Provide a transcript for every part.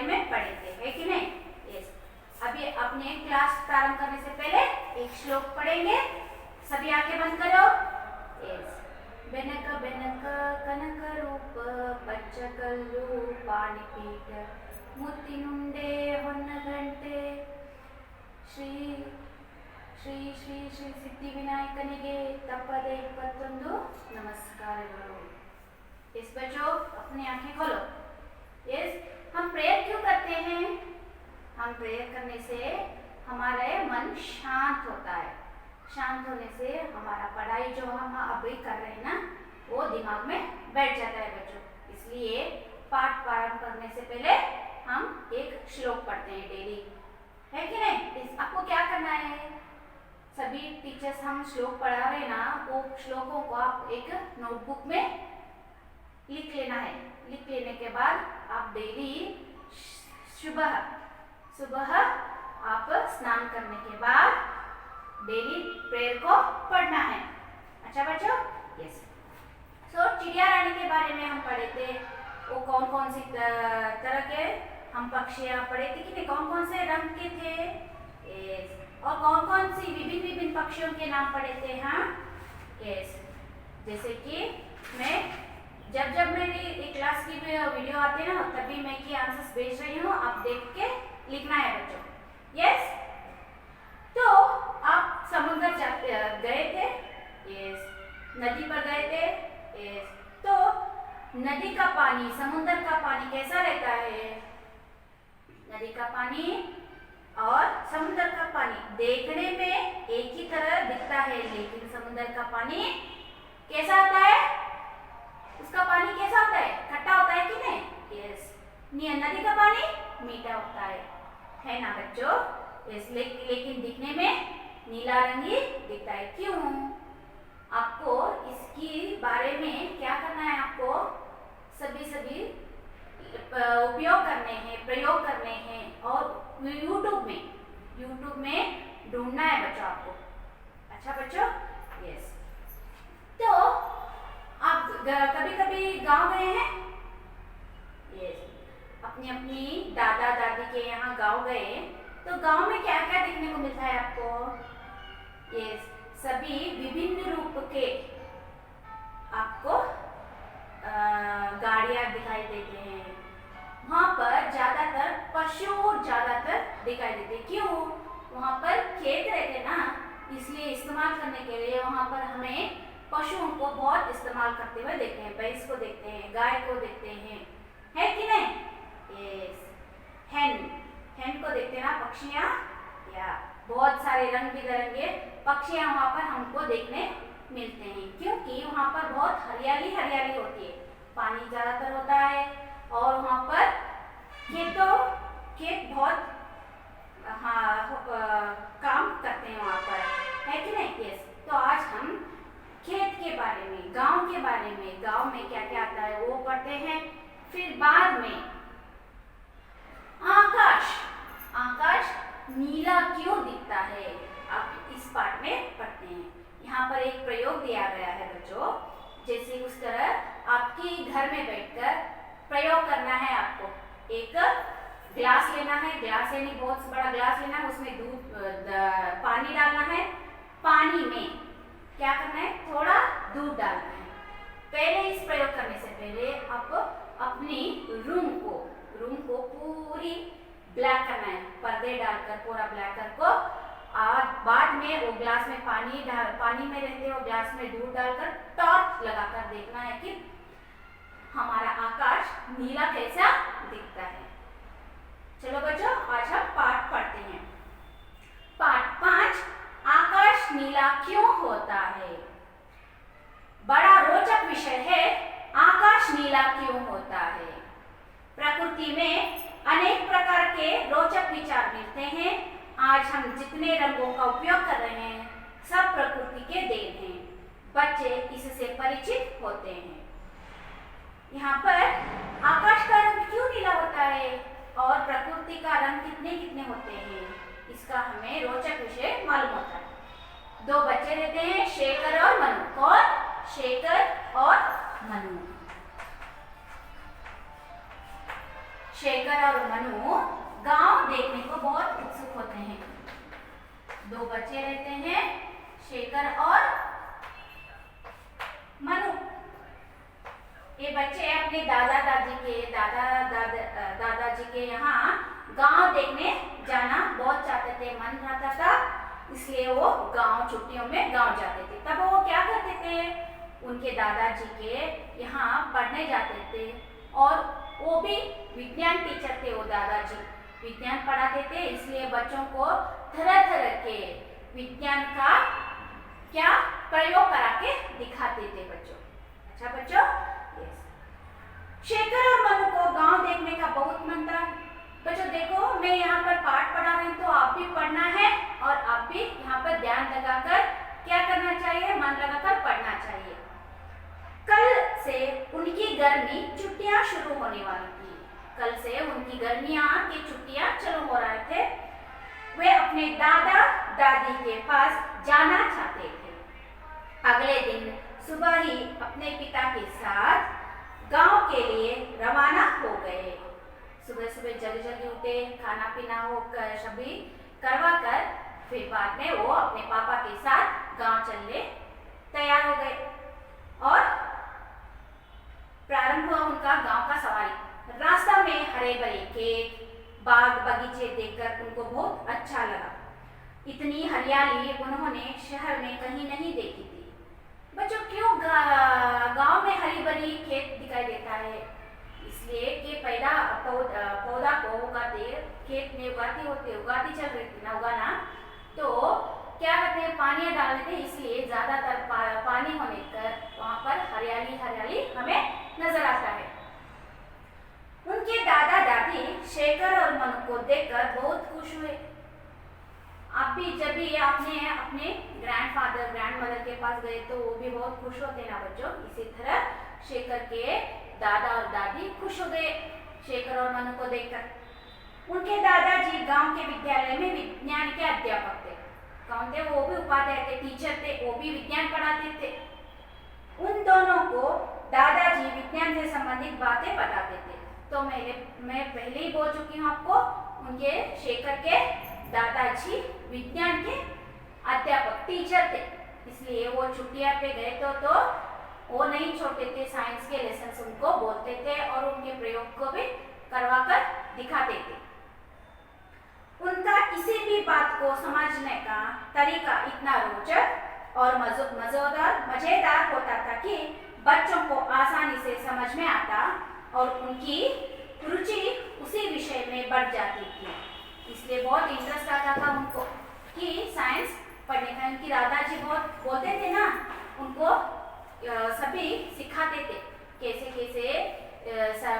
में पढ़े थे, है कि नहीं? यस। अभी अपने क्लास प्रारंभ करने से पहले एक श्लोक पढ़ेंगे। सभी आंखें बंद करो। यस। बेनक बेनक कनक रूप पच्चकल्लू पाणिपीठ मुत्तिनुंडे ಹೊನ್ನಗಂಟೆ ಶ್ರೀ ಶ್ರೀ ಶ್ರೀ ಶ್ರೀ सिद्धिविनायकनिगे तಪ್ಪದೆ 21 नमस्कारಗಳು। इस बच्चों अपनी आंखें खोलो। यस। हम प्रेयर क्यों करते हैं? हम प्रेयर करने से हमारा मन शांत होता है। शांत होने से हमारा पढ़ाई जो हम अभी कर रहे हैं ना, वो दिमाग में बैठ जाता है बच्चों। इसलिए पाठ प्रारंभ करने से पहले हम एक श्लोक पढ़ते हैं डेली, है कि नहीं? आपको क्या करना है? सभी टीचर्स हम श्लोक पढ़ा रहे ना, वो श्लोकों को आप एक नोटबुक में लिख लेना है। लिख लेने के बाद आप डेली सुबह सुबह आप स्नान करने के बाद डेली प्रेयर को पढ़ना है। अच्छा बच्चों? यस। सो चिड़िया रानी के बारे में हम पढ़े थे। वो कौन कौन सी तरह के हम पक्षियाँ पढ़े थे कि नहीं? कौन कौन से रंग के थे? यस। और कौन कौन सी विभिन्न विभिन्न पक्षियों के नाम पढ़े थे? हाँ, यस। जैसे कि मैं जब मेरी एक क्लास की वीडियो आती है ना, तभी मैं की आंसर्स भेज रही हूँ, आप देख के लिखना है बच्चों। यस। तो आप समुद्र गए थे? यस। नदी पर गए थे? यस। तो नदी का पानी, समुद्र का पानी कैसा रहता है? नदी का पानी और समुद्र का पानी देखने में एक ही तरह दिखता है, लेकिन समुद्र का पानी कैसा होता है? उसका पानी कैसा होता है? खट्टा होता है कि नहीं? यस। नदी का पानी मीठा होता है ना बच्चों? यस। लेकिन दिखने में नीला रंगी दिखता है। क्यों? आपको इसकी बारे में क्या करना है? आपको सभी उपयोग करने हैं, प्रयोग करने हैं और यूट्यूब में ढूंढना है बच्चों आपको। अच्छा बच्चों? यस। तो आप कभी कभी गांव गए हैं? यस। अपनी दादा दादी के यहाँ गांव गए, तो गांव में क्या क्या देखने को मिलता है आपको? यस। सभी विभिन्न रूप के आपको गाड़ियां दिखाई देते हैं। वहाँ पर ज्यादातर पशु दिखाई देते। क्यों? वहाँ पर खेत रहते ना, इसलिए इस्तेमाल करने के लिए वहाँ पर हमें पशुओं को बहुत इस्तेमाल करते हुए देखते हैं। भैंस को देखते हैं, गाय को देखते हैं, है कि नहीं? यस। hen को देखते हैं ना, पक्षियाँ, या बहुत सारे रंग बिरंगे पक्षियाँ वहाँ पर हमको देखने मिलते हैं, क्योंकि वहाँ पर बहुत हरियाली होती है, पानी ज्यादातर होता है और वहाँ पर खेत बहुत काम करते हैं वहाँ पर, है कि नहीं? यस। तो आज हम खेत के बारे में, गांव के बारे में, गांव में क्या क्या आता है वो पढ़ते हैं। फिर बाद में आकाश नीला क्यों दिखता है, आप इस पाठ में पढ़ते हैं। यहाँ पर एक प्रयोग दिया गया है बच्चों, जैसे उस तरह आपकी घर में बैठकर प्रयोग करना है। आपको एक ग्लास लेना है, बहुत बड़ा ग्लास लेना है, उसमें पानी डालना है। पानी में क्या करना है? थोड़ा दूध डालना है। पहले इस प्रयोग करने से पहले आपको अपनी रूम को पूरी ब्लैक करना है, पर्दे डालकर पूरा ब्लैक कर। बाद में वो ग्लास में पानी में रहते हो, ग्लास में दूध डालकर टॉर्च लगाकर देखना है कि हमारा आकाश नीला कैसा दिखता है। चलो बच्चों, आज हम पाठ पढ़ते हैं। पाठ 5, आकाश नीला क्यों होता है? बड़ा रोचक विषय है, आकाश नीला क्यों होता है। प्रकृति में अनेक प्रकार के रोचक विचार मिलते हैं। आज हम जितने रंगों का उपयोग कर रहे हैं, सब प्रकृति के देन हैं। बच्चे इससे परिचित होते हैं। यहाँ पर आकाश का रंग क्यों नीला होता है और प्रकृति का रंग कितने होते हैं, इसका हमें रोचक विषय मालूम होता है। 2 बच्चे रहते हैं, शेखर और मनु। कौन? शेखर और मनु। शेखर और मनु गांव देखने को बहुत उत्सुक होते हैं। दो बच्चे रहते हैं, शेखर और मनु। ये बच्चे अपने दादाजी के यहाँ गांव देखने जाना बहुत चाहते थे, मन रहता था, इसलिए वो गांव छुट्टियों में गांव जाते थे। तब वो क्या करते थे, उनके दादाजी के यहाँ पढ़ने जाते थे और वो भी विज्ञान टीचर थे। वो दादाजी विज्ञान पढ़ाते थे, इसलिए बच्चों को तरह तरह के विज्ञान का क्या प्रयोग करा के दिखाते थे बच्चों। अच्छा बच्चों, शेखर और मनु को गांव देखने का बहुत मन था। बच्चों देखो, मैं यहाँ पर पाठ पढ़ा रही हूँ तो आप भी पढ़ना है और आप भी यहाँ पर ध्यान लगाकर क्या करना चाहिए, मन लगाकर पढ़ना चाहिए। कल से उनकी गर्मी छुट्टियां शुरू होने वाली थी। कल से उनकी गर्मियां की छुट्टियां शुरू हो रहे थे। वे अपने दादा दादी के पास जाना चाहते थे। अगले दिन सुबह ही अपने पिता के साथ गांव के लिए रवाना हो गए। सुबह सुबह जल्दी जल्दी उठे, खाना पीना होकर सभी करवा कर फिर बाद में वो अपने पापा के साथ गांव चलने तैयार हो गए और प्रारंभ हुआ उनका गांव का सवारी। रास्ता में हरे भरे खेत, बाग बगीचे देखकर उनको बहुत अच्छा लगा। इतनी हरियाली उन्होंने शहर में कहीं नहीं देखी थी। बच्चों क्यों गांव में हरी भरी खेत दिखाई देता है? इसलिए कि पौधा को उगाते, खेत में उगाती चल रही थी ना, उगाना तो क्या करते हैं, पानी डालते थे, इसलिए ज्यादातर पानी होने पर वहां पर हरियाली हरियाली हमें नजर आता है। उनके दादा दादी शेखर और मनु को देखकर बहुत खुश हुए। आप भी जब भी आपने अपने ग्रैंडफादर ग्रैंडमदर के पास गए तो वो भी बहुत खुश होते ना बच्चों। इसी तरह शेखर के दादा और दादी खुश हो गए शेखर और मनु को देखकर। उनके दादाजी गांव के विद्यालय में विज्ञान के अध्यापक थे। कौन थे? वो भी उपाध्याय थे, टीचर थे, वो भी विज्ञान पढ़ाते थे। उन दोनों को दादाजी विज्ञान से संबंधित बातें बताते थे। तो मैं पहले ही बोल चुकी हूँ आपको, उनके शेखर के दादाजी विज्ञान के अध्यापक टीचर थे, इसलिए वो छुट्टियां पे गए तो वो नहीं छोड़ते थे। साइंस के लेसन उनको बोलते थे और उनके प्रयोग को भी करवाकर दिखाते थे। उनका किसी भी बात को समझने का तरीका इतना रोचक और मजेदार होता था कि बच्चों को आसानी से समझ में आता और उनकी रुचि उसी विषय में बढ़ जाती थी। इसलिए बहुत इंटरेस्ट आता था उनको कि साइंस पढ़ने का। उनकी दादाजी बहुत बोलते थे ना, उनको सभी सिखाते थे कैसे कैसे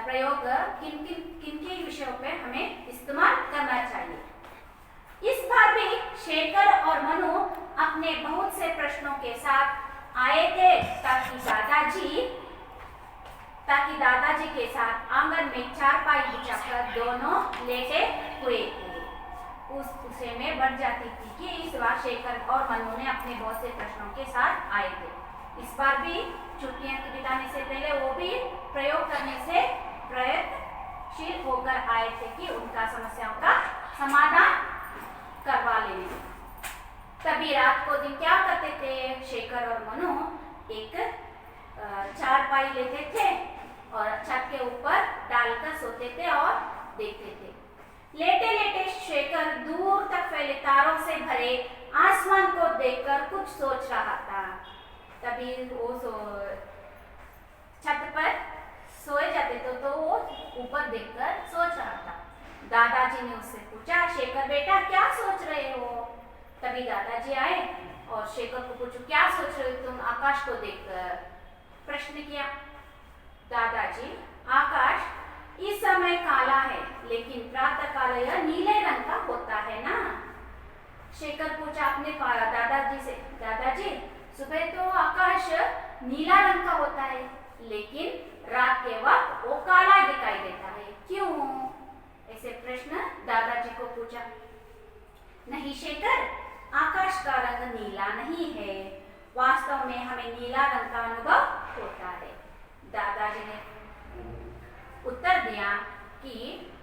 प्रयोग किन के विषयों पे हमें इस्तेमाल करना चाहिए। इस बार भी शेखर और मनु अपने बहुत से प्रश्नों के साथ आए थे ताकि दादाजी के साथ आंगन में चारपाई बिछाकर दोनों लेटे हुए थे। उसे में बढ़ जाती थी कि इस बार शेखर और मनु ने अपने बहुत से प्रश्नों के साथ आए थे। इस बार भी छुट्टियां बिताने से पहले वो भी प्रयोग करने से प्रयत्नशील होकर आए थे कि उनका समस्याओं का समाधान करवा लेने। तभी रात को दिन क्या करते थे, शेखर और मनु एक चारपाई लेते थे और छत के ऊपर डालकर सोते थे और देखते थे। लेटे लेटे शेखर दूर तक फैले तारों से भरे आसमान को देखकर कुछ सोच रहा था। तभी वो छत पर सोए जाते तो वो ऊपर देखकर सोच रहा था। दादाजी ने उससे पूछा, शेखर बेटा क्या सोच रहे हो? तभी दादाजी आए और शेखर को पूछो, क्या सोच रहे हो तुम आकाश को देखकर? प्रश्न किया। दादाजी, आकाश इस समय काला है लेकिन प्रातः काल यह नीले रंग का होता है ना? शेखर पूछा अपने दादाजी से, दादाजी सुबह तो आकाश नीला रंग का होता है लेकिन रात के वक्त वो काला दिखाई देता है, क्यों? ऐसे प्रश्न दादाजी को पूछा। नहीं शेखर, आकाश का रंग नीला नहीं है, वास्तव में हमें नीला रंग का अनुभव होता है। दादाजी ने उत्तर दिया कि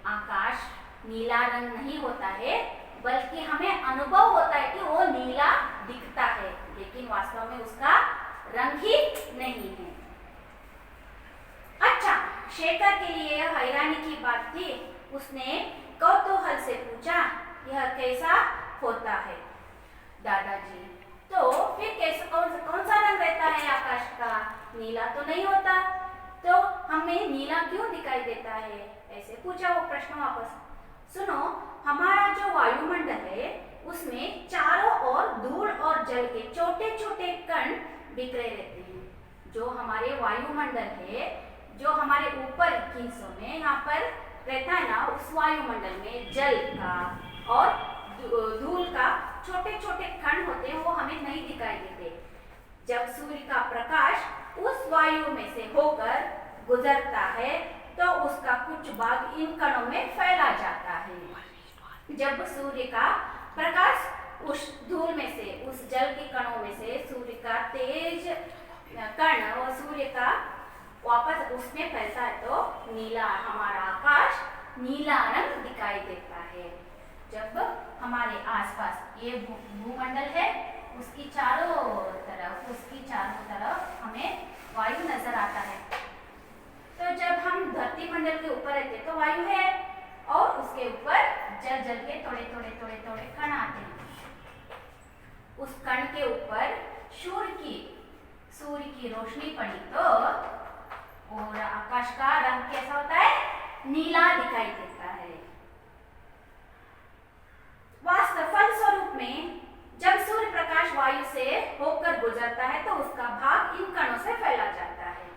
आकाश नीला रंग नहीं होता है, बल्कि हमें अनुभव होता है कि वो नीला दिखता है, लेकिन वास्तव में उसका रंग ही नहीं है। अच्छा, शेखर के लिए यह हैरानी की बात थी। उसने कौतूहल से पूछा, यह कैसा होता है दादाजी? तो फिर कैसा कौन सा रंग रहता है आकाश का? नीला तो नहीं होता, तो हमें नीला क्यों दिखाई देता है? ऐसे पूछा वो प्रश्न वापस। सुनो, हमारा जो वायुमंडल है उसमें चारों ओर धूल और जल के छोटे छोटे कण बिखरे रहते हैं। जो हमारे वायुमंडल है, जो हमारे ऊपर के हिस्सों में यहाँ पर रहता है ना, उस वायुमंडल में जल का और धूल का छोटे छोटे कण होते हैं, वो हमें नहीं दिखाई देते। जब सूर्य का प्रकाश उस वायु में से होकर गुजरता है तो उसका कुछ भाग इन कणों में फैला जाता है। जब सूर्य का प्रकाश उस धूल में से, उस जल के कणों में से सूर्य का तेज कण और सूर्य का वापस उसमें फैलता है तो नीला, हमारा आकाश नीला रंग दिखाई देता है। जब हमारे आसपास ये भूमंडल है, उसकी चारों तरफ हमें वायु नजर आता है। तो जब हम धरती मंडल के ऊपर रहते तो वायु है, और उसके ऊपर जल के थोड़े थोड़े कण आते हैं। उस कण के ऊपर सूर्य की रोशनी पड़ी तो और आकाश का रंग कैसा होता है? नीला दिखाई देता है। वास्तव फलस्वरूप में जब सूर्य प्रकाश वायु से होकर गुजरता है तो उसका भाग इन कणों से फैला जाता है।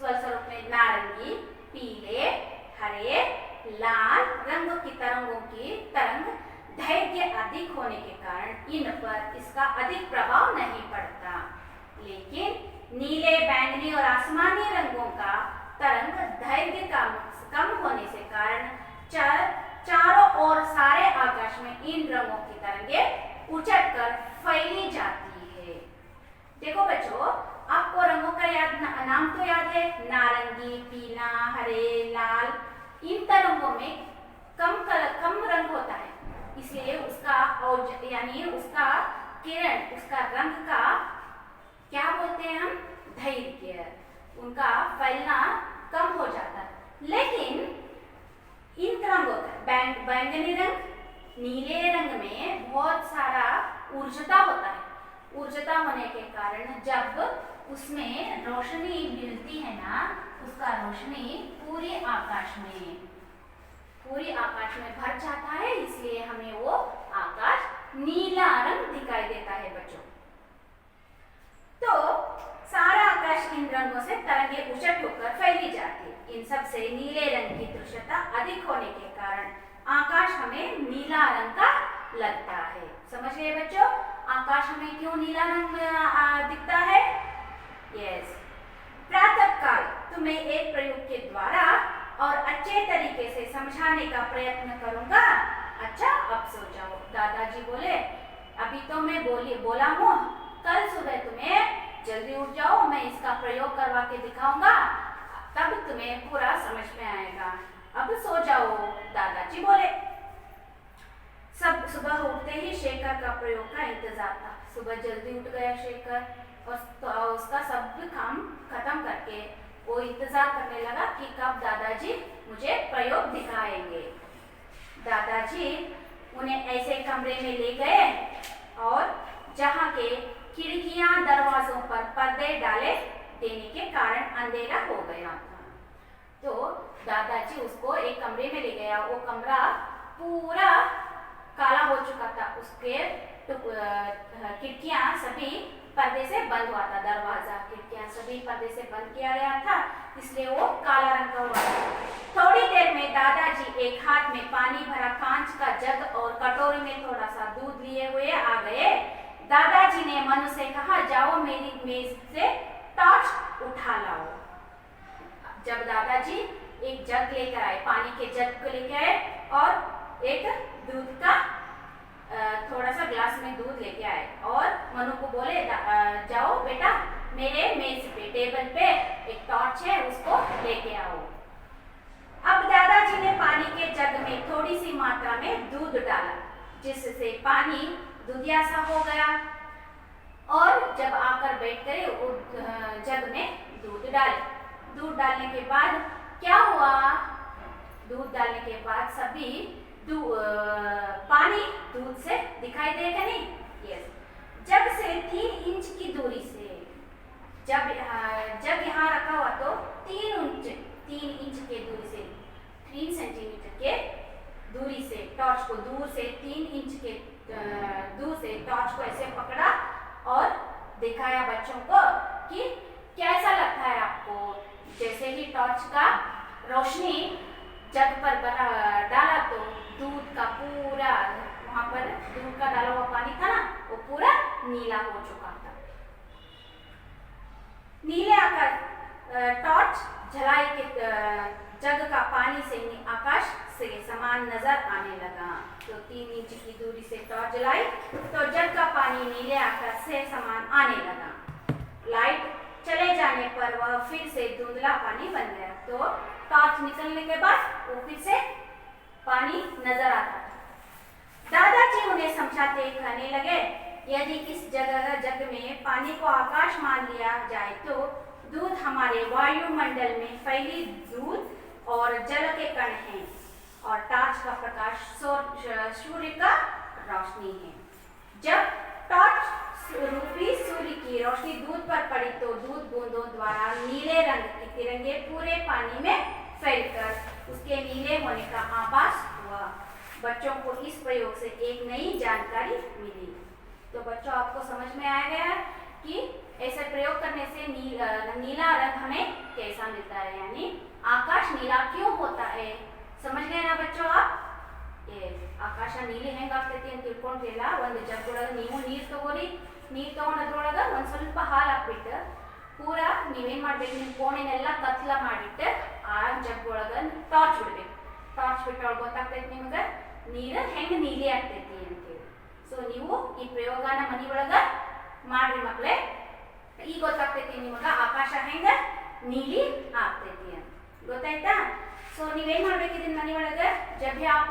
फलस्वरूप में नारंगी, पीले, हरे, लाल रंगों की तरंग दैर्घ्य अधिक होने के कारण इन पर इसका अधिक प्रभाव नहीं पड़ता, लेकिन नीले, बैंगनी और आसमानी रंगों का तरंग दैर्घ्य कम होने से कारण चारों ओर सारे आकाश में इन रंगों की तरंगें उछलकर फैली जाती है। देखो बच्चों, आपको रंगों का नाम तो याद है, नारंगी, पीला, हरे, लाल। इन तरंगों में कम रंग होता है, इसलिए उसका यानी उसका किरण, उसका रंग का क्या बोलते हैं हम? दैर्घ्य, उनका फैलना कम हो जाता है। लेकिन इन रंगों का बैंगनी रंग, नीले रंग में बहुत सारा ऊर्जता होता है। ऊर्जता होने के कारण जब उसमें रोशनी मिलती है ना, उसका रोशनी पूरे आकाश में भर जाता है, इसलिए हमें वो आकाश नीला रंग दिखाई देता है बच्चों। तो सारा आकाश इन रंगों से तरंगें उछल होकर फैली जाती है। इन सब से नीले रंग की दृश्यता अधिक होने के कारण आकाश हमें नीला रंग का लगता है। समझ गए बच्चों, आकाश हमें क्यों नीला रंग दिखता है? यस। प्रातः काल तुम्हें एक प्रयोग के द्वारा और अच्छे तरीके से समझाने का प्रयत्न करूंगा। अच्छा, अब सो जाओ। दादाजी बोले, अभी तो मैं बोला हूँ, कल सुबह तुम्हें जल्दी उठ जाओ, मैं इसका प्रयोग करवा के दिखाऊंगा, तब तुम्हें पूरा समझ में आएगा। अब सो जाओ, दादाजी बोले। सब सुबह उठते ही शेखर का प्रयोग का इंतजार था। सुबह जल्दी उठ गया शेखर और तो उसका सब काम खत्म करके वो इंतजार करने लगा कि कब दादाजी मुझे प्रयोग दिखाएंगे। दादाजी उन्हें ऐसे कमरे में ले गए और जहाँ के खिड़कियां दरवाजों पर पर्दे डाले देने के कारण अंधेरा हो गया था। तो दादाजी उसको एक कमरे में ले गया। वो कमरा पूरा काला हो चुका था, उसके खिड़कियां सभी पर्दे से बंद हुआ था, दरवाजा खिड़कियां सभी पर्दे से बंद किया गया था, इसलिए वो काला रंग का हुआ था। थोड़ी देर में दादाजी एक हाथ में पानी भरा कांच का जग और कटोरी में थोड़ा सा दूध लिए हुए आ गए। दादाजी ने मनु से कहा, जाओ मेरी मेज से टॉर्च उठा लाओ। जब दादाजी एक जग लेकर आए, पानी के जग को लेकर आए और एक दूध का थोड़ा सा ग्लास में दूध लेके आए और मनु को बोले, जाओ बेटा मेरे मेज पे टेबल पे एक टॉर्च है, उसको लेके आओ। अब दादाजी ने पानी के जग में थोड़ी सी मात्रा में दूध डाला, जिससे पानी दूधिया सा हो गया। और जब आकर बैठ गए वो जग में दूध डाले। दूध डालने के बाद क्या हुआ? दूध डालने के बाद सभी पानी दूध से दिखाई देगा नहीं? यस। जग से 3 इंच की दूरी से, जब जग यहाँ रखा हुआ तो 3 इंच के दूरी से, 3 सेंटीमीटर के दूरी से टॉर्च को दूर से 3 इंच के दूर से टॉर्च को ऐसे पकड़ा और दिखाया बच्चों को कि कैसा लगता है आपको। जैसे ही टॉर्च का रोशनी जग पर डाला तो दूध का पूरा, वहां पर दूध का डाला हुआ पानी था ना, वो पूरा नीला हो चुका था। नीले आकर टॉर्च जलाई के जग का पानी से आकाश से समान नजर आने लगा। तो 3 इंच की दूरी से टॉर्च जलाई तो जग का पानी नीले आकाश से समान आने लगा। लाइट चले जाने पर वह फिर से धुंधला पानी बन गया। तो टॉर्च निकलने के बाद वो फिर से पानी नजर आता था। दादाजी उन्हें समझाते कहने लगे, यदि इस जग में पानी को आकाश मान लिया जाए तो दूध हमारे वायुमंडल में फैली दूध और जल के कण हैं और टॉर्च का प्रकाश सूर्य का रोशनी है। जब टॉर्च रूपी सूर्य की रोशनी दूध पर पड़ी तो दूध बूंदों द्वारा नीले रंग के तिरंगे पूरे पानी में फैलकर उसके नीले होने का आभास हुआ। बच्चों को इस प्रयोग से एक नई जानकारी मिली। तो बच्चों, आपको समझ में आ गया कि ऐसे प्रयोग करने से नीला रंग हमें कैसा मिलता है, यानी आकाश नीला क्यों होता है। समझ गए ना बच्चों आप? ಆಕಾಶ ನೀಲಿ ಹೆಂಗಾಗ್ತೈತಿ ಅಂತ ತಿಳ್ಕೊಂಡ್ರಿಲ್ಲ. ಒಂದು ಜಗ್ಗೊಳಗೆ ನೀವು ನೀರು ತಗೋರಿ. ನೀರು ತಗೊಂಡು ಅದ್ರೊಳಗೆ ಒಂದು ಸ್ವಲ್ಪ ಹಾಲು ಹಾಕ್ಬಿಟ್ಟು ಪೂರಾ ನೀವೇನು ಮಾಡ್ಬೇಕು, ನಿಮ್ಮ ಕೋಣೆನೆಲ್ಲ ಕತ್ಲ ಮಾಡಿಟ್ಟು ಆ ಜಗ್ಗೊಳಗೆ ಟಾರ್ಚ್ ಬಿಡ್ಬೇಕು. ಟಾರ್ಚ್ ಬಿಟ್ಟೊಳಗೆ ಗೊತ್ತಾಗ್ತೈತಿ ನಿಮ್ಗೆ ನೀರು ಹೆಂಗೆ ನೀಲಿ ಆಗ್ತೈತಿ ಅಂತೇಳಿ. ಸೊ ನೀವು ಈ ಪ್ರಯೋಗನ ಮನೆ ಒಳಗೆ ಮಾಡ್ರಿ ಮಕ್ಕಳೇ. ಈಗ ಗೊತ್ತಾಗ್ತೈತಿ ನಿಮಗೆ ಆಕಾಶ ಹೆಂಗೆ ನೀಲಿ ಆಗ್ತೈತಿ ಅಂತ. ಗೊತ್ತಾಯ್ತಾ? ಸೊ ನೀವೇನು ಮಾಡ್ಬೇಕು ಇದನ್ನ ಮನೆ ಒಳಗೆ, जब भी आप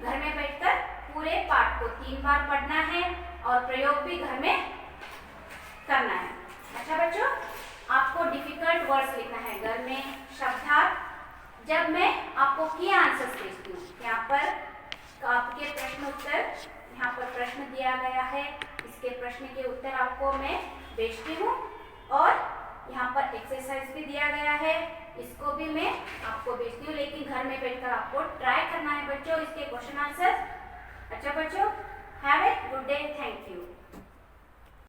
घर में बैठकर पूरे पाठ को 3 बार पढ़ना है और प्रयोग भी घर में करना है। अच्छा बच्चों, आपको डिफिकल्ट वर्ड्स लिखना है घर में, शब्दार्थ। जब मैं आपको की आंसर्स भेजती हूँ, यहाँ पर आपके प्रश्न उत्तर, यहाँ पर प्रश्न दिया गया है, इसके प्रश्न के उत्तर आपको मैं भेजती हूँ और यहाँ पर एक्सरसाइज भी दिया गया है, इसको भी मैं आपको भेजती हूँ। लेकिन घर में बैठकर आपको ट्राई करना है बच्चों इसके क्वेश्चन आंसर। अच्छा बच्चों, have a good day, thank you.